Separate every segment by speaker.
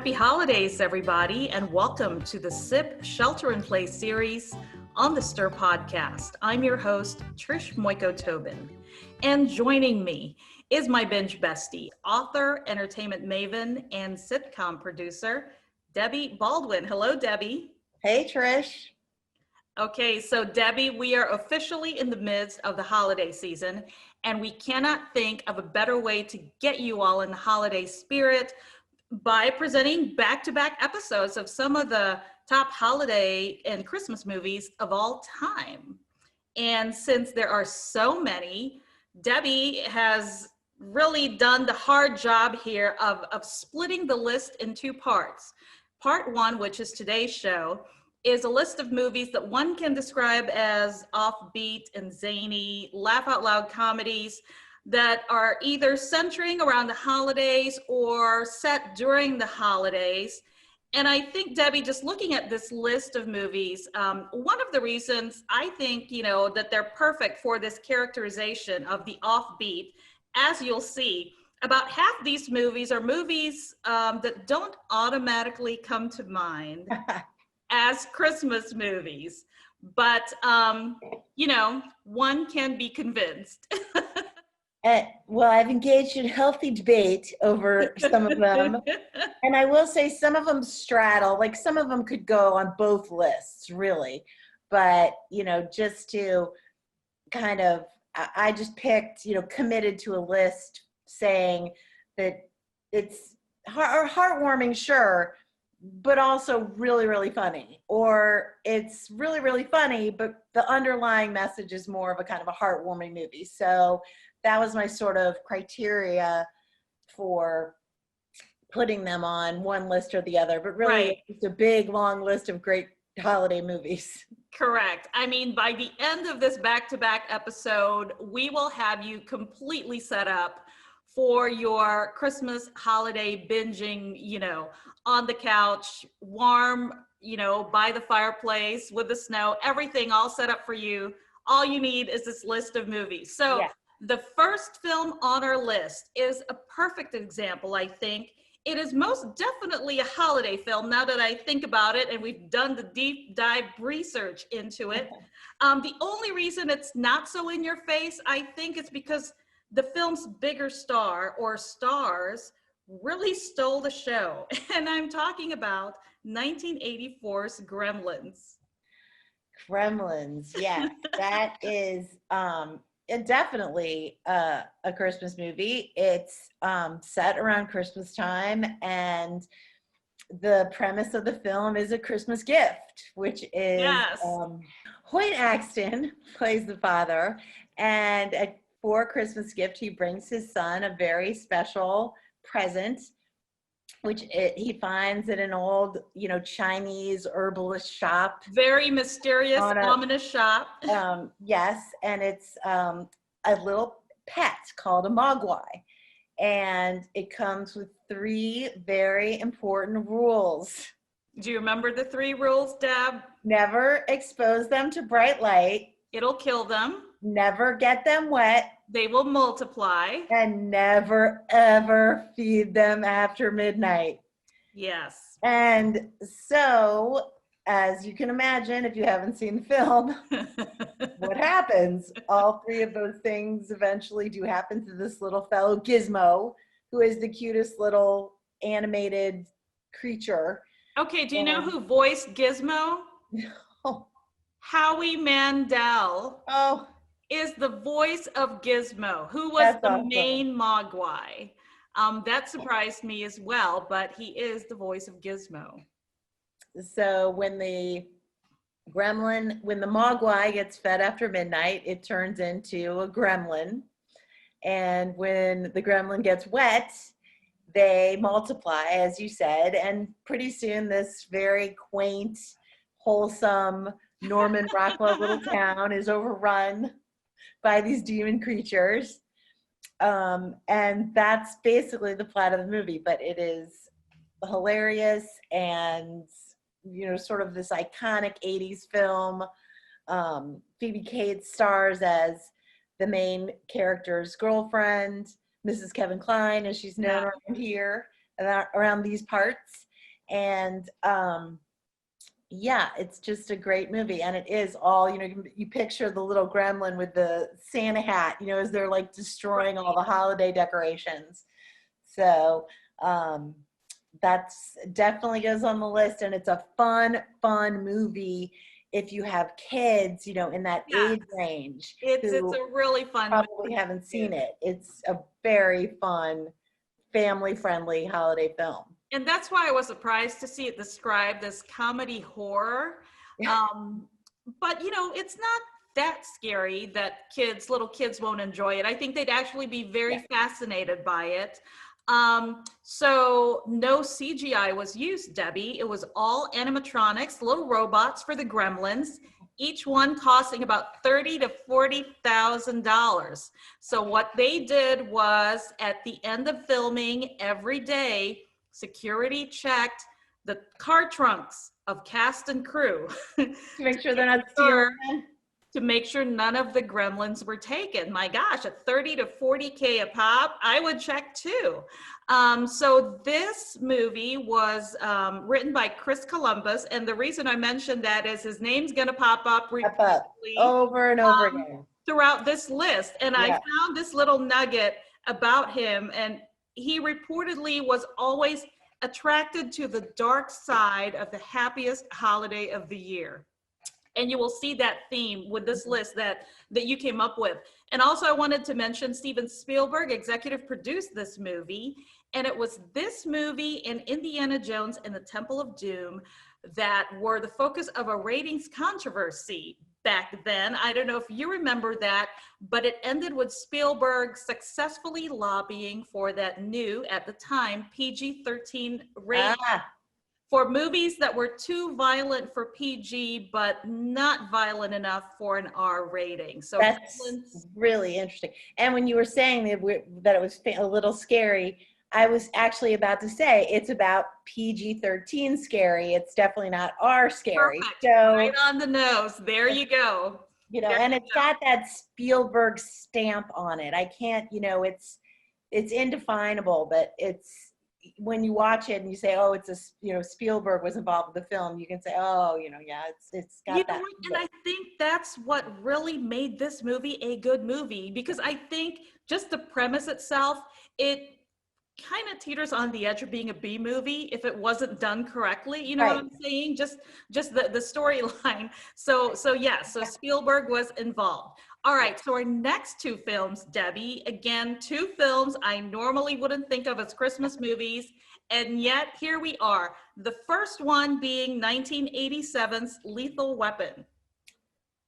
Speaker 1: Happy holidays, everybody, and welcome to the SIP Shelter in Place series on the STIR podcast. I'm your host, Trish Muyco-Tobin, and joining me is my Binge Bestie, author, entertainment maven, and sitcom producer, Debbie Baldwin. Hello, Debbie.
Speaker 2: Hey, Trish.
Speaker 1: Okay, so Debbie, we are officially in the midst of the holiday season, and we cannot think of a better way to get you all in the holiday spirit by presenting back-to-back episodes of some of the top holiday and Christmas movies of all time. And since there are so many, Debbie has really done the hard job here of splitting the list in two parts. Part one, which is today's show, is a list of movies that one can describe as offbeat and zany, laugh out loud comedies that are either centering around the holidays or set during the holidays. And I think, Debbie, just looking at this list of movies, one of the reasons I think, that they're perfect for this characterization of the offbeat, as you'll see, about half these movies are movies that don't automatically come to mind as Christmas movies, but, one can be convinced.
Speaker 2: Well, I've engaged in healthy debate over some of them. And I will say some of them straddle, like some of them could go on both lists, really. But, just to kind of, I just picked, committed to a list saying that it's heartwarming, sure, but also really, really funny. Or it's really, really funny, but the underlying message is more of a kind of a heartwarming movie. So that was my sort of criteria for putting them on one list or the other, but really
Speaker 1: Right.
Speaker 2: It's a big, long list of great holiday movies.
Speaker 1: Correct. I mean, by the end of this back-to-back episode, we will have you completely set up for your Christmas holiday binging, on the couch, warm, by the fireplace with the snow, everything all set up for you. All you need is this list of movies. So yeah. The first film on our list is a perfect example, I think. It is most definitely a holiday film now that I think about it, and we've done the deep dive research into it. The only reason it's not so in your face, I think, is because the film's bigger star or stars really stole the show. And I'm talking about 1984's Gremlins.
Speaker 2: Gremlins, yes, that is definitely a Christmas movie. It's set around Christmas time, and the premise of the film is a Christmas gift, which is
Speaker 1: yes.
Speaker 2: Hoyt Axton plays the father, and for a Christmas gift, he brings his son a very special present, which he finds at an old, Chinese herbalist shop.
Speaker 1: Very mysterious, ominous shop.
Speaker 2: Yes, and it's a little pet called a mogwai. And it comes with 3 very important rules.
Speaker 1: Do you remember the 3 rules, Deb?
Speaker 2: Never expose them to bright light.
Speaker 1: It'll kill them.
Speaker 2: Never get them wet.
Speaker 1: They will multiply.
Speaker 2: And never, ever feed them after midnight.
Speaker 1: Yes.
Speaker 2: And so, as you can imagine, if you haven't seen the film, what happens? All 3 of those things eventually do happen to this little fellow Gizmo, who is the cutest little animated creature.
Speaker 1: Okay, do you know who voiced Gizmo?
Speaker 2: No.
Speaker 1: Howie Mandel.
Speaker 2: Oh.
Speaker 1: Is the voice of Gizmo, who was the
Speaker 2: awesome.
Speaker 1: main mogwai. That surprised me as well, but he is the voice of Gizmo.
Speaker 2: So when the mogwai gets fed after midnight, it turns into a gremlin. And when the gremlin gets wet, they multiply, as you said, and pretty soon this very quaint, wholesome Norman Rockwell little town is overrun by these demon creatures. And that's basically the plot of the movie, but it is hilarious and, sort of this iconic 80s film. Phoebe Cates stars as the main character's girlfriend, Mrs. Kevin Kline, as she's known around here, around these parts. And yeah, it's just a great movie. And it is all, you picture the little gremlin with the Santa hat, as they're like destroying all the holiday decorations. So that's definitely goes on the list. And it's a fun movie if you have kids, in that age range.
Speaker 1: It's a really fun
Speaker 2: probably
Speaker 1: movie.
Speaker 2: haven't seen it. It's a very fun, family-friendly holiday film.
Speaker 1: And that's why I was surprised to see it described as comedy horror. But it's not that scary that little kids won't enjoy it. I think they'd actually be very fascinated by it. So no CGI was used, Debbie. It was all animatronics, little robots for the Gremlins, each one costing about $30,000 to $40,000. So what they did was at the end of filming every day, security checked the car trunks of cast and crew
Speaker 2: to make sure they're not stealing.
Speaker 1: To make sure none of the Gremlins were taken. My gosh, at 30 to 40K a pop, I would check too. So this movie was written by Chris Columbus, and the reason I mentioned that is his name's gonna pop up repeatedly
Speaker 2: over and over again
Speaker 1: throughout this list. And I found this little nugget about him, and he reportedly was always attracted to the dark side of the happiest holiday of the year. And you will see that theme with this list that you came up with. And also I wanted to mention Steven Spielberg executive produced this movie. And it was this movie and Indiana Jones and the Temple of Doom that were the focus of a ratings controversy back then. I don't know if you remember that, but it ended with Spielberg successfully lobbying for that new, at the time, PG-13 rating. For movies that were too violent for PG, but not violent enough for an R rating. So
Speaker 2: that's really interesting. And when you were saying that it was a little scary, I was actually about to say it's about PG-13 scary. It's definitely not R scary.
Speaker 1: Perfect.
Speaker 2: So,
Speaker 1: right on the nose. There you go.
Speaker 2: And it's got that Spielberg stamp on it. I can't, it's indefinable, but it's, when you watch it and you say, oh, it's Spielberg was involved with the film, you can say, oh, it's got that.
Speaker 1: And I think that's what really made this movie a good movie, because I think just the premise itself, it kind of teeters on the edge of being a B movie if it wasn't done correctly. You know what I'm saying? Just the storyline. So Spielberg was involved. All right, so our next two films, Debbie, again, two films I normally wouldn't think of as Christmas movies, and yet here we are. The first one being 1987's Lethal Weapon.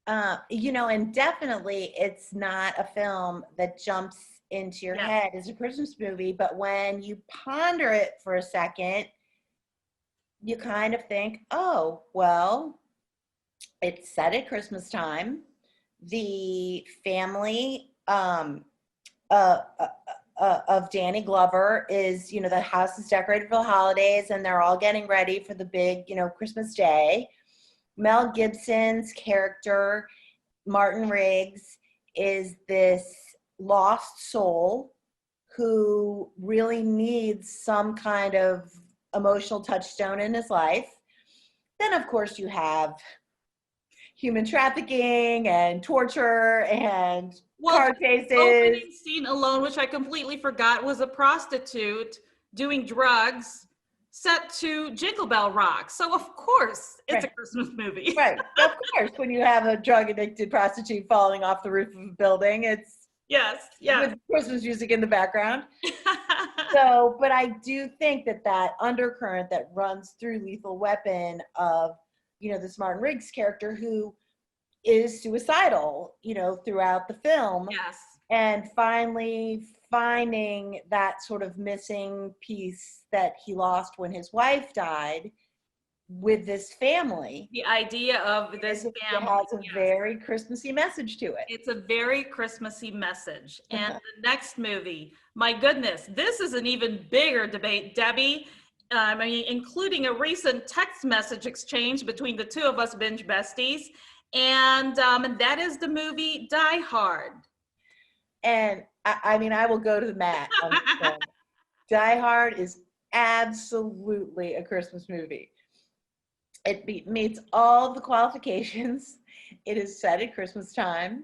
Speaker 2: And definitely it's not a film that jumps into your head as a Christmas movie, but when you ponder it for a second, you kind of think, oh, well, it's set at Christmas time. The family of Danny Glover is, the house is decorated for the holidays and they're all getting ready for the big, Christmas day. Mel Gibson's character, Martin Riggs, is this lost soul who really needs some kind of emotional touchstone in his life. Then, of course, you have human trafficking and torture and car chases.
Speaker 1: The opening scene alone, which I completely forgot, was a prostitute doing drugs set to Jingle Bell Rock. So of course it's a Christmas movie.
Speaker 2: Right, of course, when you have a drug addicted prostitute falling off the roof of a building, it's with Christmas music in the background. So, but I do think that undercurrent that runs through Lethal Weapon of this Martin Riggs character who is suicidal, throughout the film.
Speaker 1: Yes.
Speaker 2: And finally finding that sort of missing piece that he lost when his wife died with this family.
Speaker 1: The idea of this family
Speaker 2: has a very Christmassy message to it.
Speaker 1: It's a very Christmassy message. And the next movie, my goodness, this is an even bigger debate, Debbie. Including a recent text message exchange between the two of us Binge Besties. And that is the movie Die Hard.
Speaker 2: And I will go to the mat on this film. Die Hard is absolutely a Christmas movie. It meets all the qualifications. It is set at Christmas time.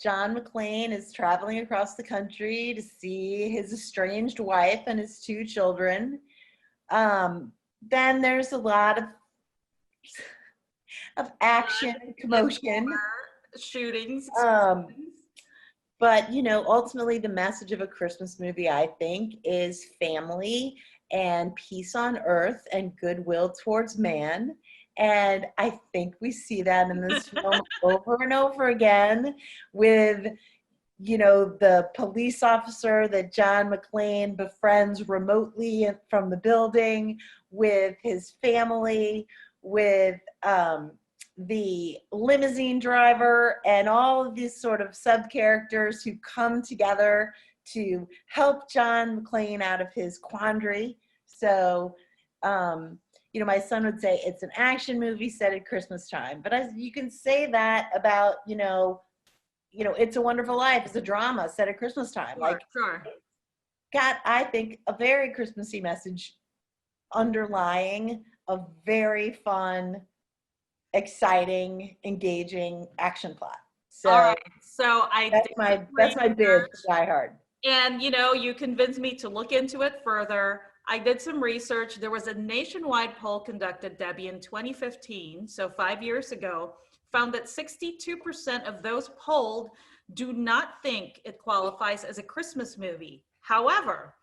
Speaker 2: John McClane is traveling across the country to see his estranged wife and his 2 children. Then there's a lot of action and commotion.
Speaker 1: Shootings.
Speaker 2: But, you know, ultimately the message of a Christmas movie, I think, is family and peace on earth and goodwill towards man. And I think we see that in this film over and over again with, you know, the police officer that John McClane befriends remotely from the building, with his family, with the limousine driver, and all of these sort of sub-characters who come together to help John McClane out of his quandary. So, you know, my son would say it's an action movie set at Christmas time, but you can say that about, you know, It's a Wonderful Life. It's a drama set at Christmas time.
Speaker 1: Sure.
Speaker 2: Got, I think, a very Christmassy message underlying a very fun, exciting, engaging action plot. So,
Speaker 1: all right. So
Speaker 2: that's my bid for Die Hard.
Speaker 1: And, you know, you convinced me to look into it further. I did some research. There was a nationwide poll conducted, Debbie, in 2015, so 5 years ago, found that 62% of those polled do not think it qualifies as a Christmas movie. However,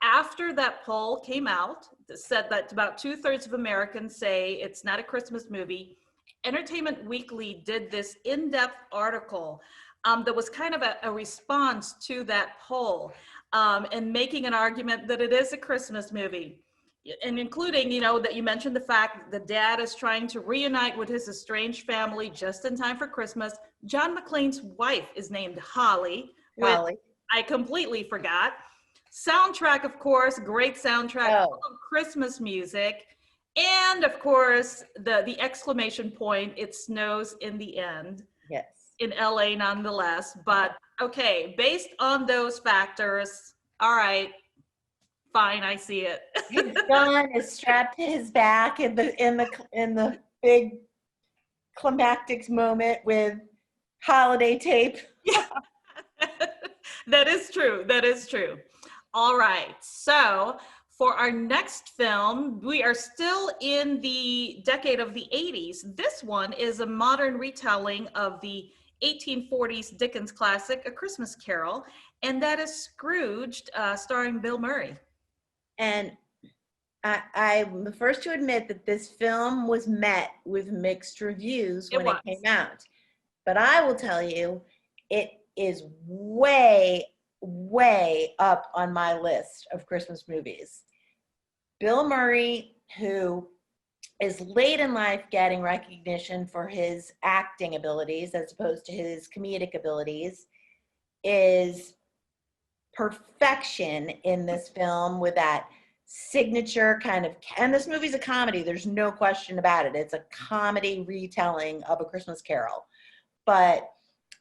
Speaker 1: after that poll came out, that said that about 2/3 of Americans say it's not a Christmas movie, Entertainment Weekly did this in-depth article that was kind of a response to that poll, and making an argument that it is a Christmas movie. And including, you know, that you mentioned the fact that the dad is trying to reunite with his estranged family just in time for Christmas. John McClane's wife is named Holly, which I completely forgot. Soundtrack, of course, great soundtrack, full of Christmas music. And of course, the exclamation point, it snows in the end.
Speaker 2: Yes.
Speaker 1: In LA nonetheless. But okay, based on those factors, all right, fine, I see it.
Speaker 2: His gun is strapped to his back in the big climactic moment with holiday tape.
Speaker 1: Yeah. That is true. That is true. All right. So for our next film, we are still in the decade of the 80s. This one is a modern retelling of the 1840s Dickens classic, A Christmas Carol, and that is Scrooged, starring Bill Murray.
Speaker 2: And I'm the first to admit that this film was met with mixed reviews when it came out. But I will tell you, it is way, way up on my list of Christmas movies. Bill Murray, who is late in life getting recognition for his acting abilities as opposed to his comedic abilities, is perfection in this film with that signature kind of, and this movie's a comedy, there's no question about it. It's a comedy retelling of A Christmas Carol. But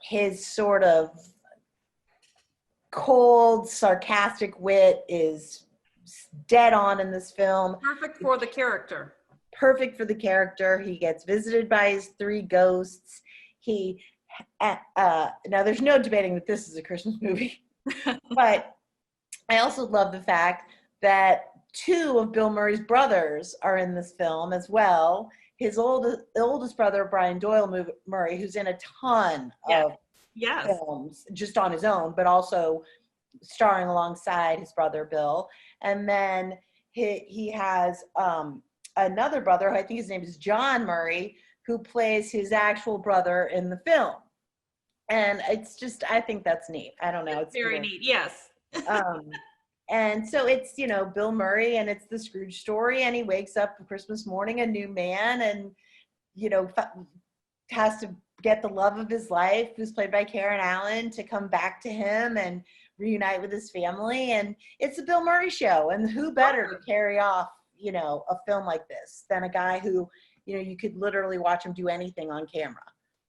Speaker 2: his sort of cold, sarcastic wit is dead on in this film.
Speaker 1: Perfect for the character.
Speaker 2: Perfect for the character. He gets visited by his 3 ghosts. Now there's no debating that this is a Christmas movie. But I also love the fact that 2 of Bill Murray's brothers are in this film as well. His oldest brother, Brian Doyle Murray, who's in a ton of films just on his own, but also starring alongside his brother Bill. And then he has another brother, I think his name is John Murray, who plays his actual brother in the film. And it's just, I think that's neat. I don't know.
Speaker 1: It's very neat, yes.
Speaker 2: And so it's, you know, Bill Murray, and it's the Scrooge story, and he wakes up Christmas morning a new man, and, you know, has to get the love of his life, who's played by Karen Allen, to come back to him and reunite with his family. And it's a Bill Murray show, and who better to carry off, you know, a film like this than a guy who, you know, you could literally watch him do anything on camera.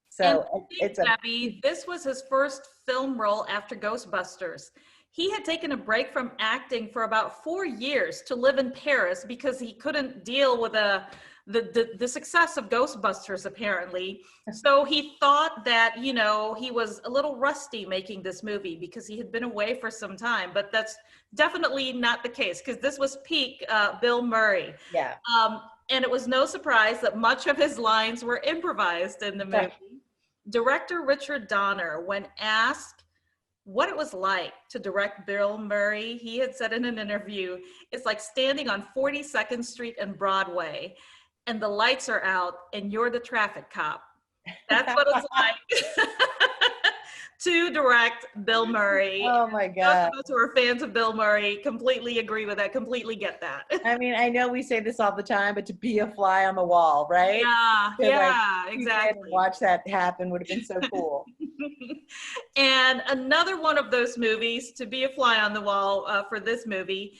Speaker 2: So
Speaker 1: Debbie, this was his first film role after Ghostbusters. he had taken a break from acting for about 4 years to live in Paris because he couldn't deal with the success of Ghostbusters, apparently. So he thought that, you know, he was a little rusty making this movie because he had been away for some time, but that's definitely not the case, because this was peak Bill Murray.
Speaker 2: Yeah.
Speaker 1: And it was no surprise that much of his lines were improvised in the movie. Director Richard Donner, when asked what it was like to direct Bill Murray, he had said in an interview, it's like standing on 42nd Street and Broadway, and the lights are out, and you're the traffic cop. That's what it's like to direct Bill Murray.
Speaker 2: Oh my God.
Speaker 1: Those of us who are fans of Bill Murray completely agree with that, completely get that.
Speaker 2: I mean, I know we say this all the time, but to be a fly on the wall, right?
Speaker 1: Yeah, exactly.
Speaker 2: Watch that happen would have been so cool.
Speaker 1: And another one of those movies, to be a fly on the wall for this movie.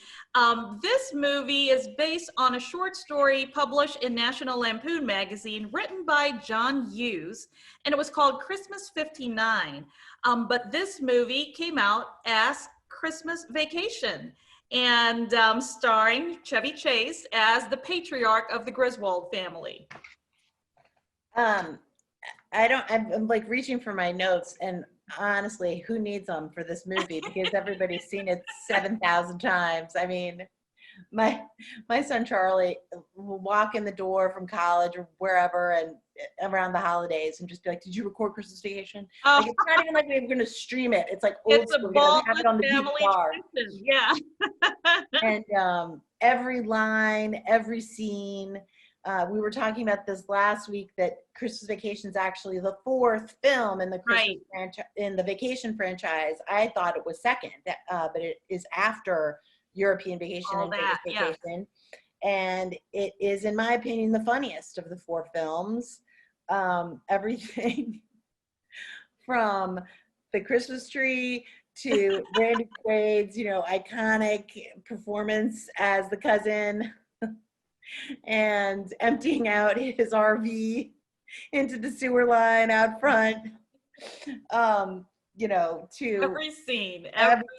Speaker 1: This movie is based on a short story published in National Lampoon magazine, written by John Hughes, and it was called Christmas 59. But this movie came out as Christmas Vacation, and starring Chevy Chase as the patriarch of the Griswold family.
Speaker 2: I'm like reaching for my notes, and honestly, who needs them for this movie? Because everybody's seen it 7,000 times. I mean, my son Charlie will walk in the door from college or wherever and around the holidays and just be like, did you record Christmas Vacation?
Speaker 1: Oh.
Speaker 2: Like, it's not even like we're going to stream it. It's like old school. We're going to have it on the VCR.
Speaker 1: Yeah.
Speaker 2: And every line, every scene. We were talking about this last week, that Christmas Vacation is actually the 4th film in the in the Vacation franchise. I thought it was second, but it is after European Vacation and Christmas Vacation. And it is, in my opinion, the funniest of the 4 films. Everything from the Christmas tree to Randy Quaid's, you know, iconic performance as the cousin, and emptying out his RV into the sewer line out front, you know, to
Speaker 1: every scene,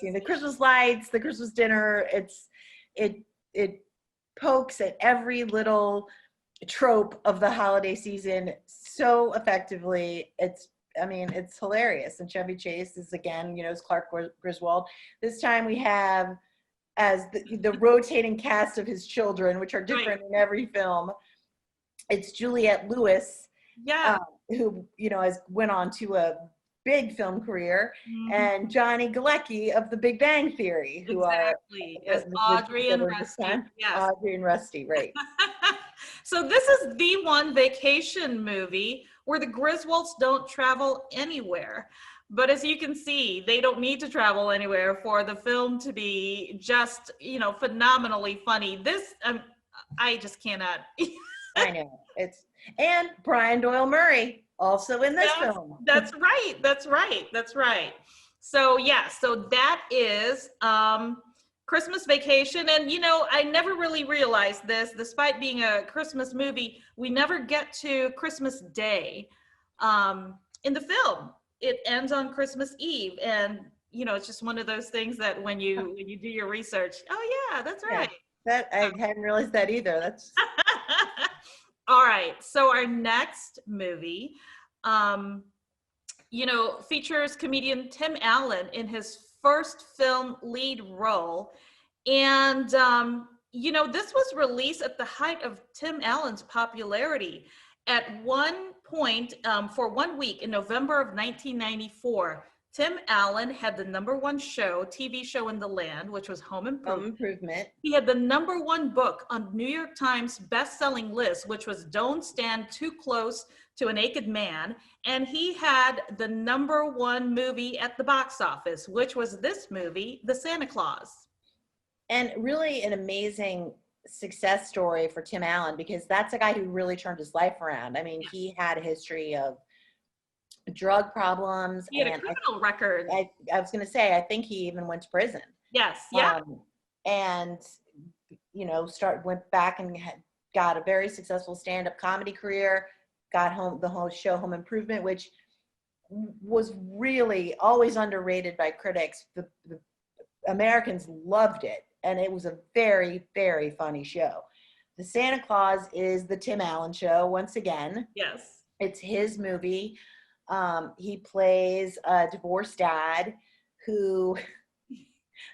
Speaker 2: the Christmas lights, the Christmas dinner. It pokes at every little trope of the holiday season so effectively. It's hilarious. And Chevy Chase is, again, you know, as Clark Griswold. This time we have as the rotating cast of his children, which are different in every film. It's Juliette Lewis, who, you know, has went on to a big film career, and Johnny Galecki of The Big Bang Theory, who are
Speaker 1: as Audrey and Rusty. Yes.
Speaker 2: Audrey and Rusty, right.
Speaker 1: So this is the one vacation movie where the Griswolds don't travel anywhere. But as you can see, they don't need to travel anywhere for the film to be just, you know, phenomenally funny. This, I just cannot.
Speaker 2: I know. And Brian Doyle Murray also in this film.
Speaker 1: That's right. So yeah, so that is Christmas Vacation. And, you know, I never really realized this, despite being a Christmas movie, we never get to Christmas Day in the film. It ends on Christmas Eve, and you know, it's just one of those things that when you do your research, oh yeah, that's right.
Speaker 2: That I hadn't realized that either. That's
Speaker 1: all right. So our next movie, you know, features comedian Tim Allen in his first film lead role, and you know, this was released at the height of Tim Allen's popularity. At one point, for 1 week in November of 1994, Tim Allen had the #1 TV show in the land, which was Home Improvement. He had the #1 book on New York Times best-selling list, which was Don't Stand Too Close to a Naked Man. And he had the #1 movie at the box office, which was this movie, The Santa Claus.
Speaker 2: And really an amazing success story for Tim Allen, because that's a guy who really turned his life around. I mean, he had a history of drug problems.
Speaker 1: He had a criminal record.
Speaker 2: I was going to say, I think he even went to prison.
Speaker 1: Yes, yeah.
Speaker 2: And, you know, went back and got a very successful stand-up comedy career, got the whole show Home Improvement, which was really always underrated by critics. The Americans loved it, and it was a very, very funny show. The Santa Claus is the Tim Allen show once again.
Speaker 1: Yes.
Speaker 2: It's his movie. He plays a divorced dad who,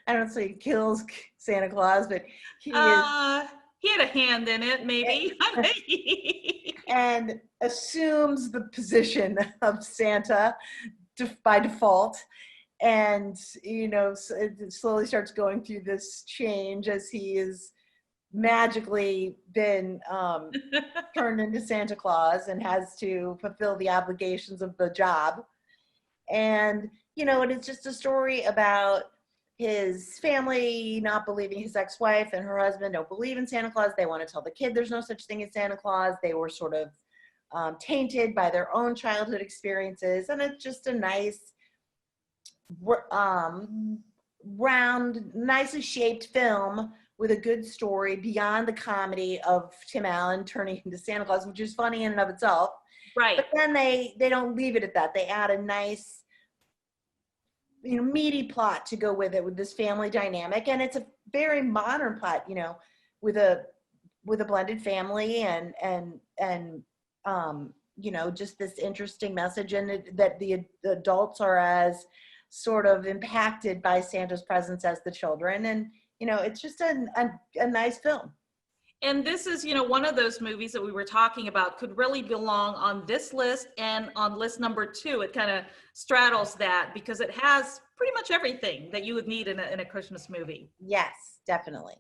Speaker 2: I don't say kills Santa Claus, but he is.
Speaker 1: He had a hand in it, maybe.
Speaker 2: And assumes the position of Santa by default. And, you know, it slowly starts going through this change as he is magically been turned into Santa Claus and has to fulfill the obligations of the job. And, you know, and it's just a story about his family not believing his ex-wife and her husband don't believe in Santa Claus. They want to tell the kid there's no such thing as Santa Claus. They were sort of tainted by their own childhood experiences. And it's just a nice, round, nicely shaped film with a good story beyond the comedy of Tim Allen turning into Santa Claus, which is funny in and of itself.
Speaker 1: Right.
Speaker 2: But then they don't leave it at that. They add a nice, you know, meaty plot to go with it, with this family dynamic. And it's a very modern plot, you know, with a blended family and you know, just this interesting message, and that the adults are as sort of impacted by Santa's presence as the children. And, you know, it's just a nice film.
Speaker 1: And this is, you know, one of those movies that we were talking about could really belong on this list and on list number 2. It kind of straddles that because it has pretty much everything that you would need in a Christmas movie.
Speaker 2: Yes, definitely.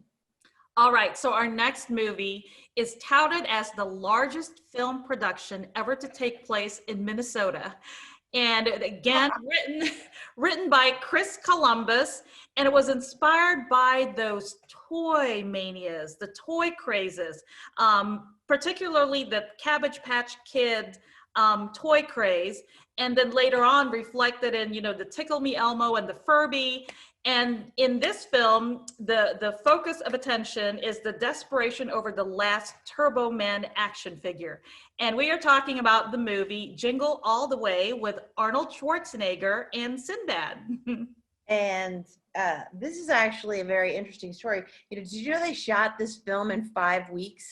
Speaker 1: All right, so our next movie is touted as the largest film production ever to take place in Minnesota. And again, written by Chris Columbus, and it was inspired by those toy manias, the toy crazes, particularly the Cabbage Patch Kid toy craze, and then later on reflected in, you know, the Tickle Me Elmo and the Furby. And in this film, the focus of attention is the desperation over the last Turbo Man action figure. And we are talking about the movie Jingle All the Way with Arnold Schwarzenegger and Sinbad.
Speaker 2: And this is actually a very interesting story. You know, did you know they shot this film in 5 weeks?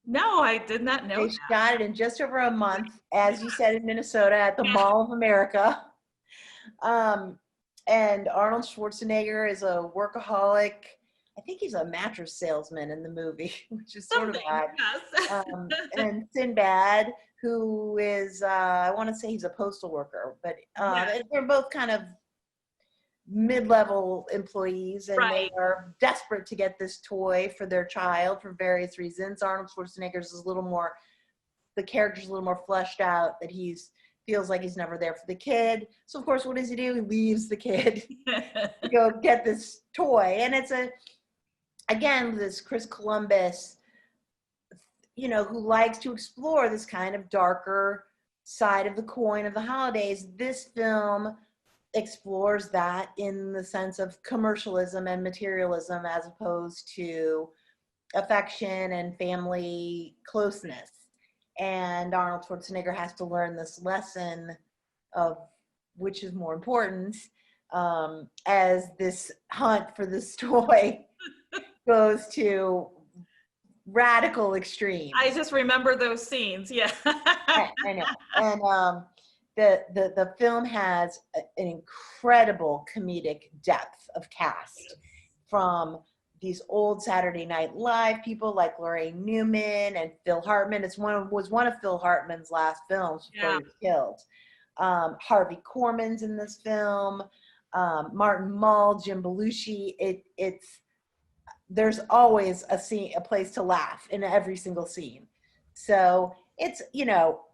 Speaker 1: No, I did not know
Speaker 2: They
Speaker 1: that.
Speaker 2: shot it in just over a month, as you said, in Minnesota at the Mall of America. And Arnold Schwarzenegger is a workaholic. I think he's a mattress salesman in the movie, which is sort of odd.
Speaker 1: Yes.
Speaker 2: And Sinbad, who is, I want to say he's a postal worker, but they're both kind of mid-level employees, and
Speaker 1: Right.
Speaker 2: they are desperate to get this toy for their child for various reasons. Arnold Schwarzenegger's is a little more, the character's a little more fleshed out, that feels like he's never there for the kid. So of course, what does he do? He leaves the kid to go get this toy. And it's again, this Chris Columbus, you know, who likes to explore this kind of darker side of the coin of the holidays. This film explores that in the sense of commercialism and materialism, as opposed to affection and family closeness. And Arnold Schwarzenegger has to learn this lesson of which is more important, as this hunt for this toy goes to radical extremes.
Speaker 1: I just remember those scenes. Yeah.
Speaker 2: I know. And the film has an incredible comedic depth of cast, from these old Saturday Night Live people like Lorraine Newman and Phil Hartman. Was one of Phil Hartman's last films before he was killed. Harvey Korman's in this film. Martin Mull, Jim Belushi. There's always a place to laugh in every single scene. So it's, you know,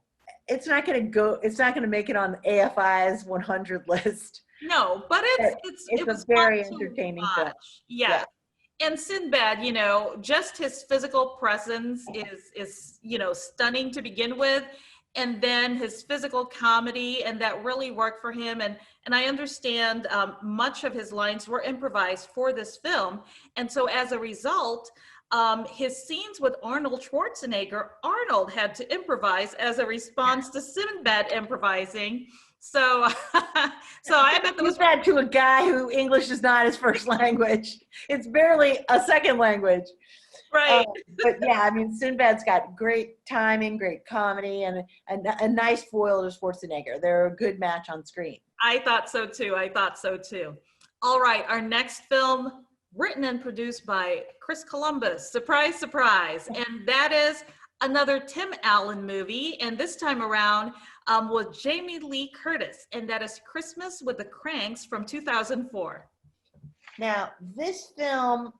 Speaker 2: it's not going to make it on AFI's 100 list.
Speaker 1: No, but it's
Speaker 2: a very entertaining film.
Speaker 1: Yeah. And Sinbad, you know, just his physical presence is, you know, stunning to begin with. And then his physical comedy, and that really worked for him. And I understand much of his lines were improvised for this film. And so as a result, his scenes with Arnold Schwarzenegger, Arnold had to improvise as a response to Sinbad improvising. So, so I bet that was
Speaker 2: that to a guy who English is not his first language. It's barely a second language.
Speaker 1: right.
Speaker 2: But yeah, I mean, Sinbad's got great timing, great comedy, and a nice foil to Schwarzenegger. They're a good match on screen.
Speaker 1: I thought so too. I thought so too. All right, our next film, written and produced by Chris Columbus. Surprise, surprise. And that is another Tim Allen movie. And this time around with Jamie Lee Curtis. And that is Christmas with the Kranks from 2004.
Speaker 2: Now, this film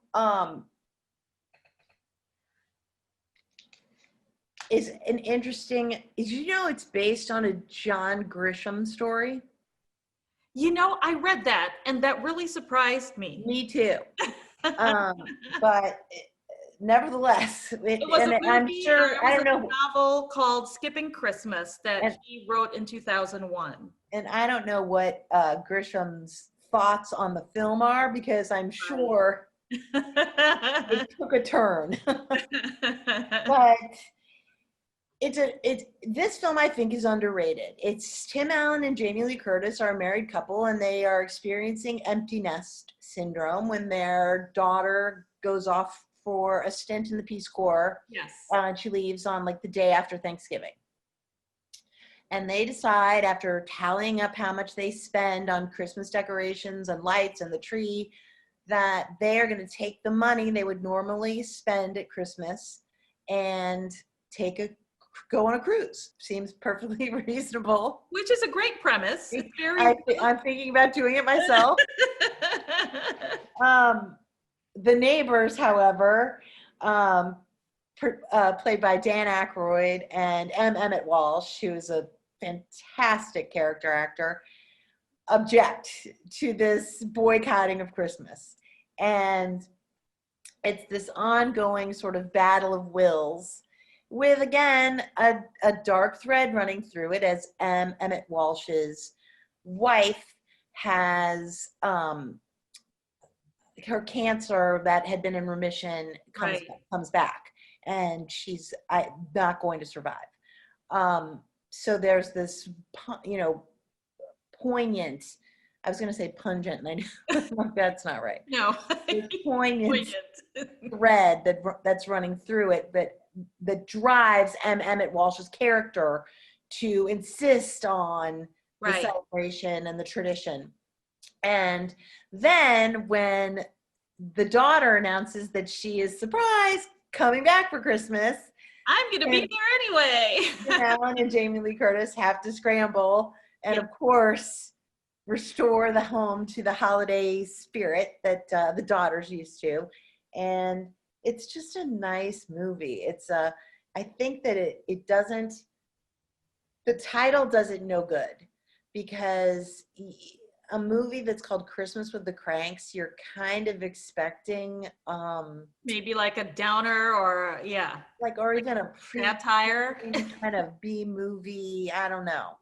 Speaker 2: is an interesting, it's based on a John Grisham story.
Speaker 1: You know, I read that, and that really surprised me.
Speaker 2: Me too. But nevertheless,
Speaker 1: it was a movie,
Speaker 2: I'm sure, I don't know,
Speaker 1: novel called Skipping Christmas that he wrote in 2001.
Speaker 2: And I don't know what Grisham's thoughts on the film are, because I'm sure it took a turn. But this film, I think, is underrated. It's Tim Allen and Jamie Lee Curtis are a married couple, and they are experiencing empty nest syndrome when their daughter goes off for a stint in the Peace Corps.
Speaker 1: Yes.
Speaker 2: And she leaves on like the day after Thanksgiving. And they decide, after tallying up how much they spend on Christmas decorations and lights and the tree, that they are going to take the money they would normally spend at Christmas and go on a cruise. Seems perfectly reasonable.
Speaker 1: Which is a great premise. It's very.
Speaker 2: I'm thinking about doing it myself. The neighbors, however, played by Dan Aykroyd and Emmett Walsh, who is a fantastic character actor, object to this boycotting of Christmas. And it's this ongoing sort of battle of wills, with, again, a dark thread running through it, as Emmett Walsh's wife has her cancer that had been in remission comes back, and she's not going to survive. So there's this, poignant, I was going to say pungent, and I know that's not right.
Speaker 1: No.
Speaker 2: Poignant thread that's running through it, but that drives Emmett Walsh's character to insist on the celebration and the tradition. And then when the daughter announces that she is, surprise, coming back for Christmas,
Speaker 1: I'm going to be there anyway.
Speaker 2: Alan and Jamie Lee Curtis have to scramble and, of course, restore the home to the holiday spirit that the daughter's used to. And it's just a nice movie. I think that it doesn't, the title does it no good, because a movie that's called Christmas with the Kranks, you're kind of expecting
Speaker 1: maybe like a downer, or
Speaker 2: or even a
Speaker 1: satire
Speaker 2: kind of B movie. I don't know.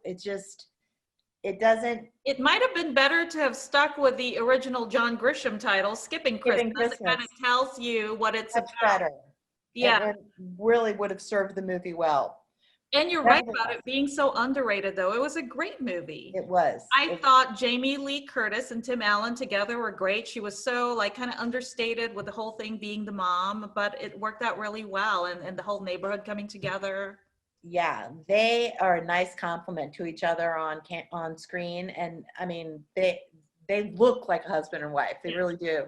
Speaker 2: It doesn't.
Speaker 1: It might have been better to have stuck with the original John Grisham title, Skipping Christmas. It kind of tells you what it's about.
Speaker 2: Better.
Speaker 1: Yeah.
Speaker 2: And really would have served the movie well.
Speaker 1: And you're right about it being so underrated, though. It was a great movie.
Speaker 2: It was.
Speaker 1: I thought Jamie Lee Curtis and Tim Allen together were great. She was so kind of understated, with the whole thing being the mom, but it worked out really well, and the whole neighborhood coming together.
Speaker 2: Yeah, they are a nice compliment to each other on screen, and I mean they look like a husband and wife. They really do.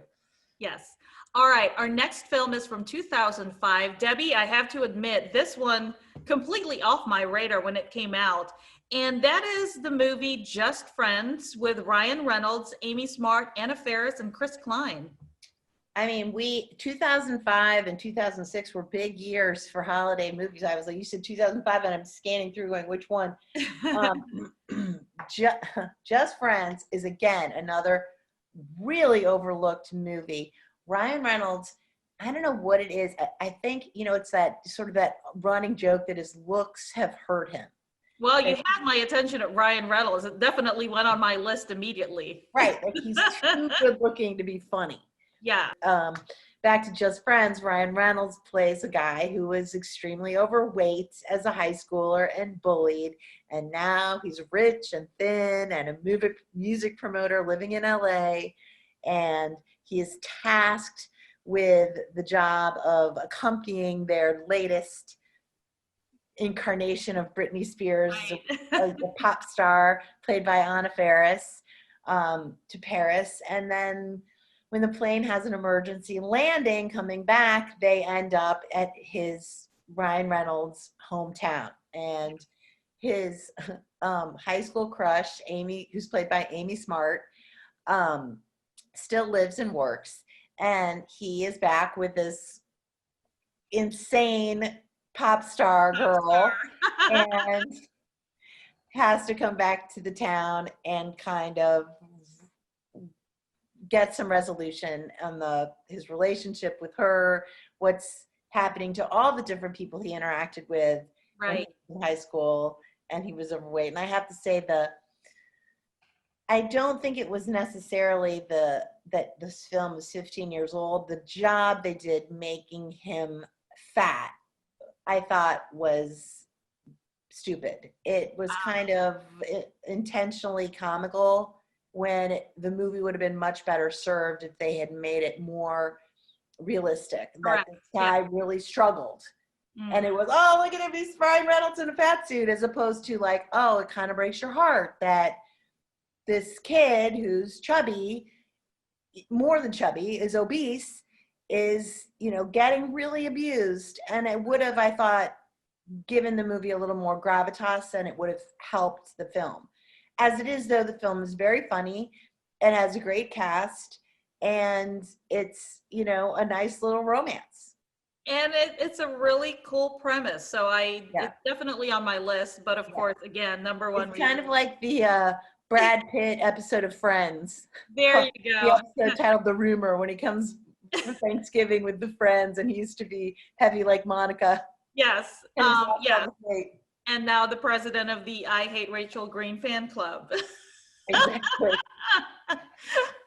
Speaker 1: Yes. All right, our next film is from 2005. Debbie, I have to admit, this one completely off my radar when it came out, and that is the movie Just Friends with Ryan Reynolds, Amy Smart, Anna Faris, and Chris Klein.
Speaker 2: I mean, 2005 and 2006 were big years for holiday movies. I was like, you said 2005, and I'm scanning through going, which one? Just Friends is, again, another really overlooked movie. Ryan Reynolds, I don't know what it is. I think, it's that sort of that running joke that his looks have hurt him.
Speaker 1: Well, you had my attention at Ryan Reynolds. It definitely went on my list immediately.
Speaker 2: Right. Like, he's too good looking to be funny.
Speaker 1: Yeah.
Speaker 2: Back to Just Friends, Ryan Reynolds plays a guy who was extremely overweight as a high schooler and bullied. And now he's rich and thin and a music promoter living in LA. And he is tasked with the job of accompanying their latest incarnation of Britney Spears,
Speaker 1: Right.
Speaker 2: a pop star played by Anna Faris, to Paris. And then when the plane has an emergency landing coming back, they end up at his Ryan Reynolds' hometown. And his high school crush, Amy, who's played by Amy Smart, still lives and works. And he is back with this insane pop star girl and has to come back to the town and kind of get some resolution on his relationship with her, what's happening to all the different people he interacted with when he was in high school and he was overweight. And I have to say I don't think it was necessarily that this film was 15 years old. The job they did making him fat, I thought was stupid. It was kind of intentionally comical when the movie would have been much better served if they had made it more realistic. That this guy really struggled. And it was, oh, look at him, he's Ryan Reynolds in a fat suit, as opposed to like, oh, it kind of breaks your heart that this kid who's chubby, more than chubby, is obese, is, getting really abused. And it would have, I thought, given the movie a little more gravitas and it would have helped the film. As it is, though, the film is very funny and has a great cast, and it's, a nice little romance.
Speaker 1: And it's a really cool premise. So it's definitely on my list. But of course, again, number one.
Speaker 2: It's kind of like the Brad Pitt episode of Friends.
Speaker 1: There you go.
Speaker 2: The episode titled The Rumor, when he comes for Thanksgiving with the friends and he used to be heavy like Monica.
Speaker 1: Yes. Yeah. And now the president of the I Hate Rachel Green fan club.
Speaker 2: Exactly.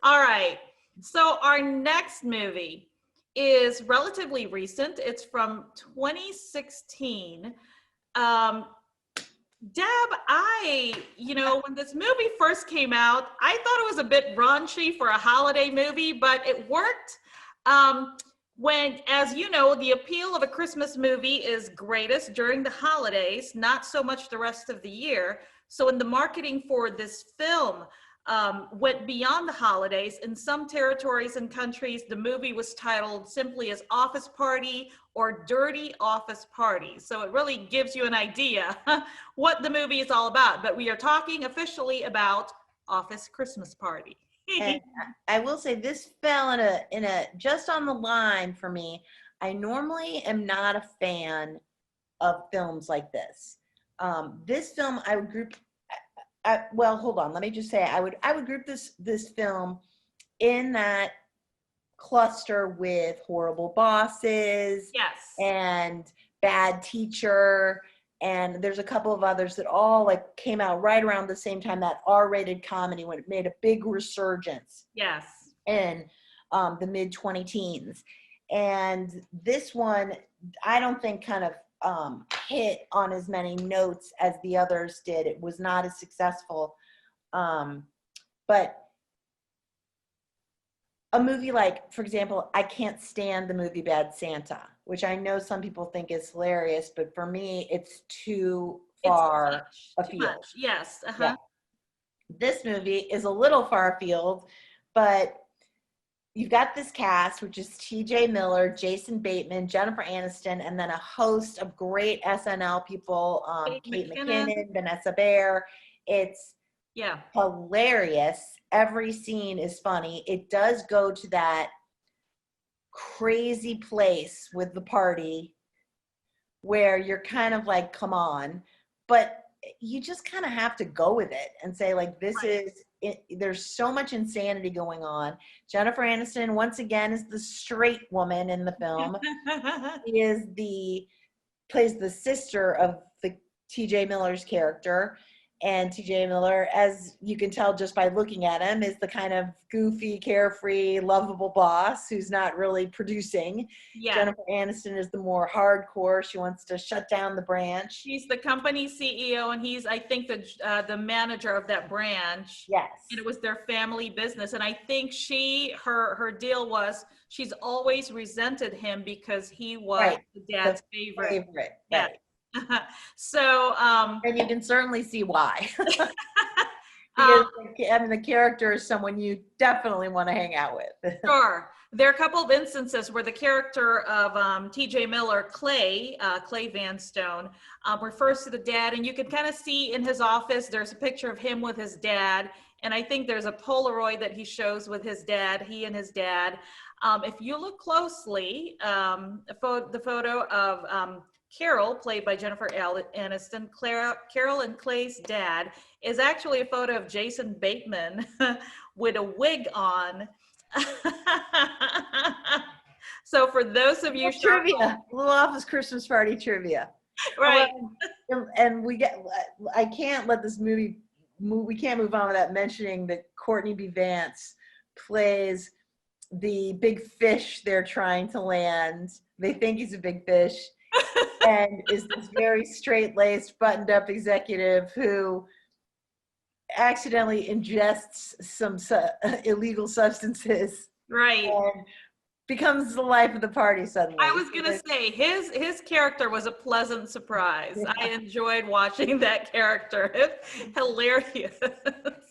Speaker 1: All right. So our next movie is relatively recent. It's from 2016. Deb, when this movie first came out, I thought it was a bit raunchy for a holiday movie, but it worked. When, as you know, the appeal of a Christmas movie is greatest during the holidays, not so much the rest of the year. So in the marketing for this film, went beyond the holidays. In some territories and countries, the movie was titled simply as Office Party or Dirty Office Party. So it really gives you an idea what the movie is all about. But we are talking officially about Office Christmas Party.
Speaker 2: And I will say this fell in a just on the line for me. I normally am not a fan of films like this. This film I would group. Well, hold on. Let me just say I would group this film in that cluster with Horrible Bosses.
Speaker 1: Yes.
Speaker 2: And Bad Teacher. And there's a couple of others that all came out right around the same time, that R-rated comedy when it made a big resurgence.
Speaker 1: Yes.
Speaker 2: In the mid 20-teens. And this one, I don't think kind of hit on as many notes as the others did. It was not as successful. But a movie like, for example, I can't stand the movie Bad Santa, which I know some people think is hilarious, but for me, it's too far afield.
Speaker 1: Yes.
Speaker 2: Yeah. This movie is a little far afield, but you've got this cast, which is T.J. Miller, Jason Bateman, Jennifer Aniston, and then a host of great SNL people, Kate McKinnon, Vanessa Bayer. It's hilarious. Every scene is funny. It does go to that crazy place with the party where you're kind of like, come on. But you just kind of have to go with it and say, this is it. There's so much insanity going on. Jennifer Aniston, once again, is the straight woman in the film. She plays the sister of the T.J. Miller's character. And TJ Miller, as you can tell just by looking at him, is the kind of goofy, carefree, lovable boss who's not really producing.
Speaker 1: Yeah.
Speaker 2: Jennifer Aniston is the more hardcore. She wants to shut down the branch.
Speaker 1: She's the company CEO, and he's, I think, the manager of that branch.
Speaker 2: Yes.
Speaker 1: And it was their family business. And I think her deal was she's always resented him because he was the dad's favorite. Yeah.
Speaker 2: Right.
Speaker 1: So,
Speaker 2: and you can certainly see why. Because the character is someone you definitely want to hang out with.
Speaker 1: Sure. There are a couple of instances where the character of TJ Miller, Clay Van Stone, refers to the dad, and you can kind of see in his office, there's a picture of him with his dad, and I think there's a Polaroid that he shows with his dad, he and his dad. If you look closely, the photo of Carol, played by Jennifer Aniston, Carol and Clay's dad, is actually a photo of Jason Bateman with a wig on. So for those of you
Speaker 2: trivia, little office Christmas party trivia,
Speaker 1: right?
Speaker 2: And I can't let this movie we can't move on without mentioning that Courtney B. Vance plays the big fish they're trying to land. They think he's a big fish, and is this very straight-laced, buttoned-up executive who accidentally ingests some illegal substances,
Speaker 1: right,
Speaker 2: and becomes the life of the party suddenly.
Speaker 1: I was gonna say his character was a pleasant surprise. Yeah. I enjoyed watching that character. It's hilarious.
Speaker 2: But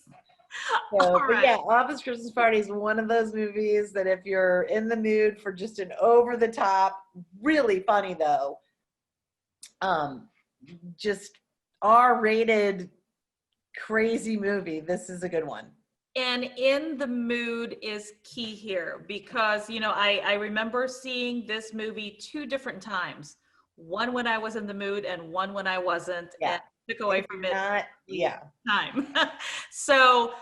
Speaker 2: yeah, Office Christmas Party is one of those movies that if you're in the mood for just an over-the-top, really funny though, just R-rated crazy movie, this is a good one.
Speaker 1: And in the mood is key here, because I remember seeing this movie 2 different times, one when I was in the mood and one when I wasn't.
Speaker 2: Yeah.
Speaker 1: And took away from it time. So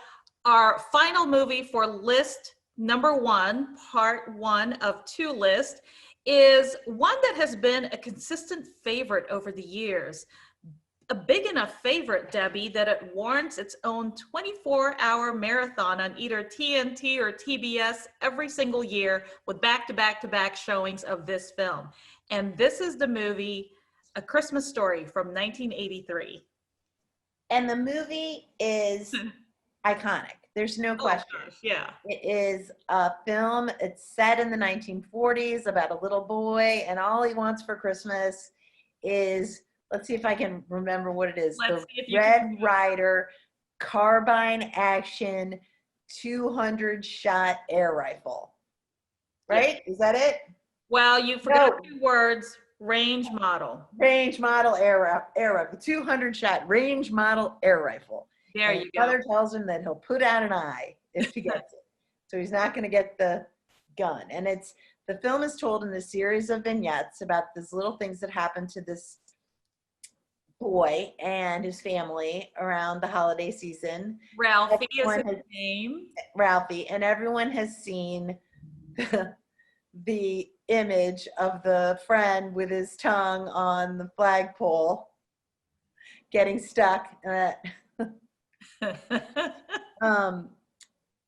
Speaker 1: our final movie for list number 1, part 1 of 2 list, is one that has been a consistent favorite over the years. A big enough favorite, Debbie, that it warrants its own 24-hour marathon on either TNT or TBS every single year, with back-to-back-to-back showings of this film. And this is the movie A Christmas Story from 1983.
Speaker 2: And the movie is iconic. There's no question.
Speaker 1: Gosh, yeah.
Speaker 2: It is a film. It's set in the 1940s about a little boy, and all he wants for Christmas is, let's see if I can remember what it is. The Red Ryder carbine action 200-shot air rifle. Right? Yeah. Is that it?
Speaker 1: Well, you forgot 2 words. Range model.
Speaker 2: Range model air rifle. 200-shot range model air rifle.
Speaker 1: There you go.
Speaker 2: Mother tells him that he'll put out an eye if he gets it. So he's not going to get the gun. And the film is told in a series of vignettes about these little things that happen to this boy and his family around the holiday season.
Speaker 1: Ralphie is his name.
Speaker 2: Ralphie. And everyone has seen the image of the friend with his tongue on the flagpole getting stuck.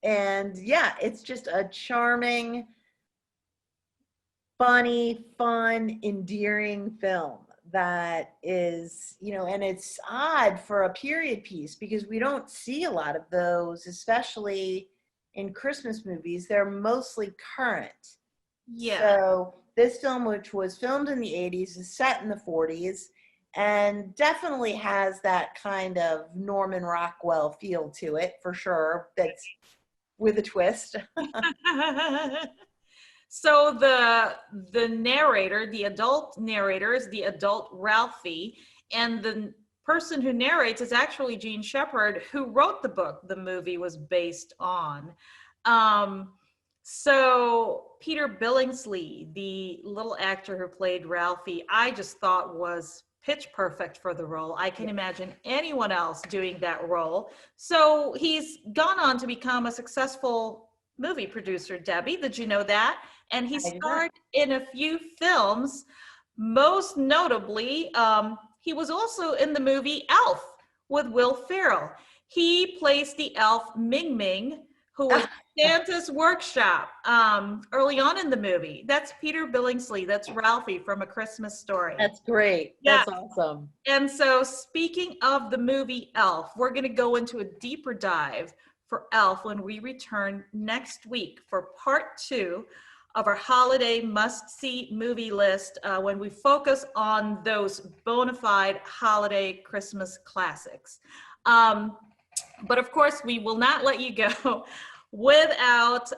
Speaker 2: And yeah, it's just a charming, funny, fun, endearing film that is, and it's odd for a period piece because we don't see a lot of those, especially in Christmas movies. They're mostly current.
Speaker 1: Yeah.
Speaker 2: So this film, which was filmed in the 80s, is set in the 40s and definitely has that kind of Norman Rockwell feel to it, for sure. That's with a twist.
Speaker 1: So the narrator, the adult narrator, is the adult Ralphie, and the person who narrates is actually Gene Shepard, who wrote the book the movie was based on. So Peter Billingsley, the little actor who played Ralphie, I just thought was pitch perfect for the role. I can imagine anyone else doing that role. So he's gone on to become a successful movie producer, Debbie. Did you know that? And he starred in a few films. Most notably, he was also in the movie Elf with Will Ferrell. He plays the elf Ming Ming, who was Santa's workshop early on in the movie. That's Peter Billingsley. That's Ralphie from A Christmas Story.
Speaker 2: That's great.
Speaker 1: Yeah.
Speaker 2: That's awesome.
Speaker 1: And so speaking of the movie Elf, we're going to go into a deeper dive for Elf when we return next week for part 2 of our holiday must-see movie list, when we focus on those bona fide holiday Christmas classics. But of course, we will not let you go without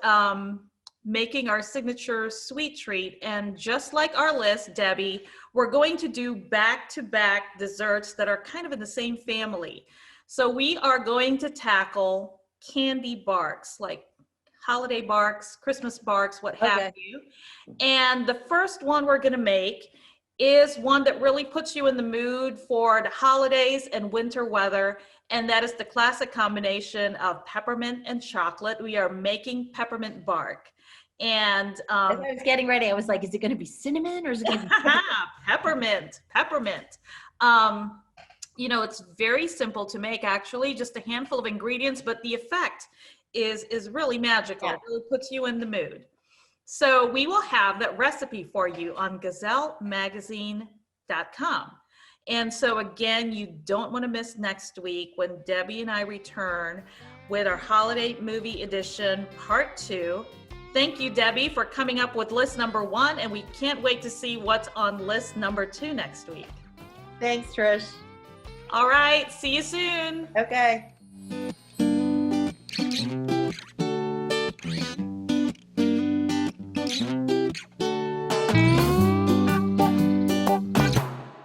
Speaker 1: making our signature sweet treat. And just like our list, Debbie, we're going to do back-to-back desserts that are kind of in the same family. So we are going to tackle candy barks, like holiday barks, Christmas barks, what have you. And the first one we're going to make is one that really puts you in the mood for the holidays and winter weather. And that is the classic combination of peppermint and chocolate. We are making peppermint bark. And
Speaker 2: As I was getting ready, I was like, is it going to be cinnamon or is it going to be
Speaker 1: peppermint? You know, it's very simple to make, actually, just a handful of ingredients, but the effect is really magical. It really puts you in the mood. So we will have that recipe for you on gazellemagazine.com. And so again, you don't want to miss next week when Debbie and I return with our holiday movie edition, part 2. Thank you, Debbie, for coming up with list number 1, and we can't wait to see what's on list number 2 next week.
Speaker 2: Thanks, Trish.
Speaker 1: All right, see you soon.
Speaker 2: Okay.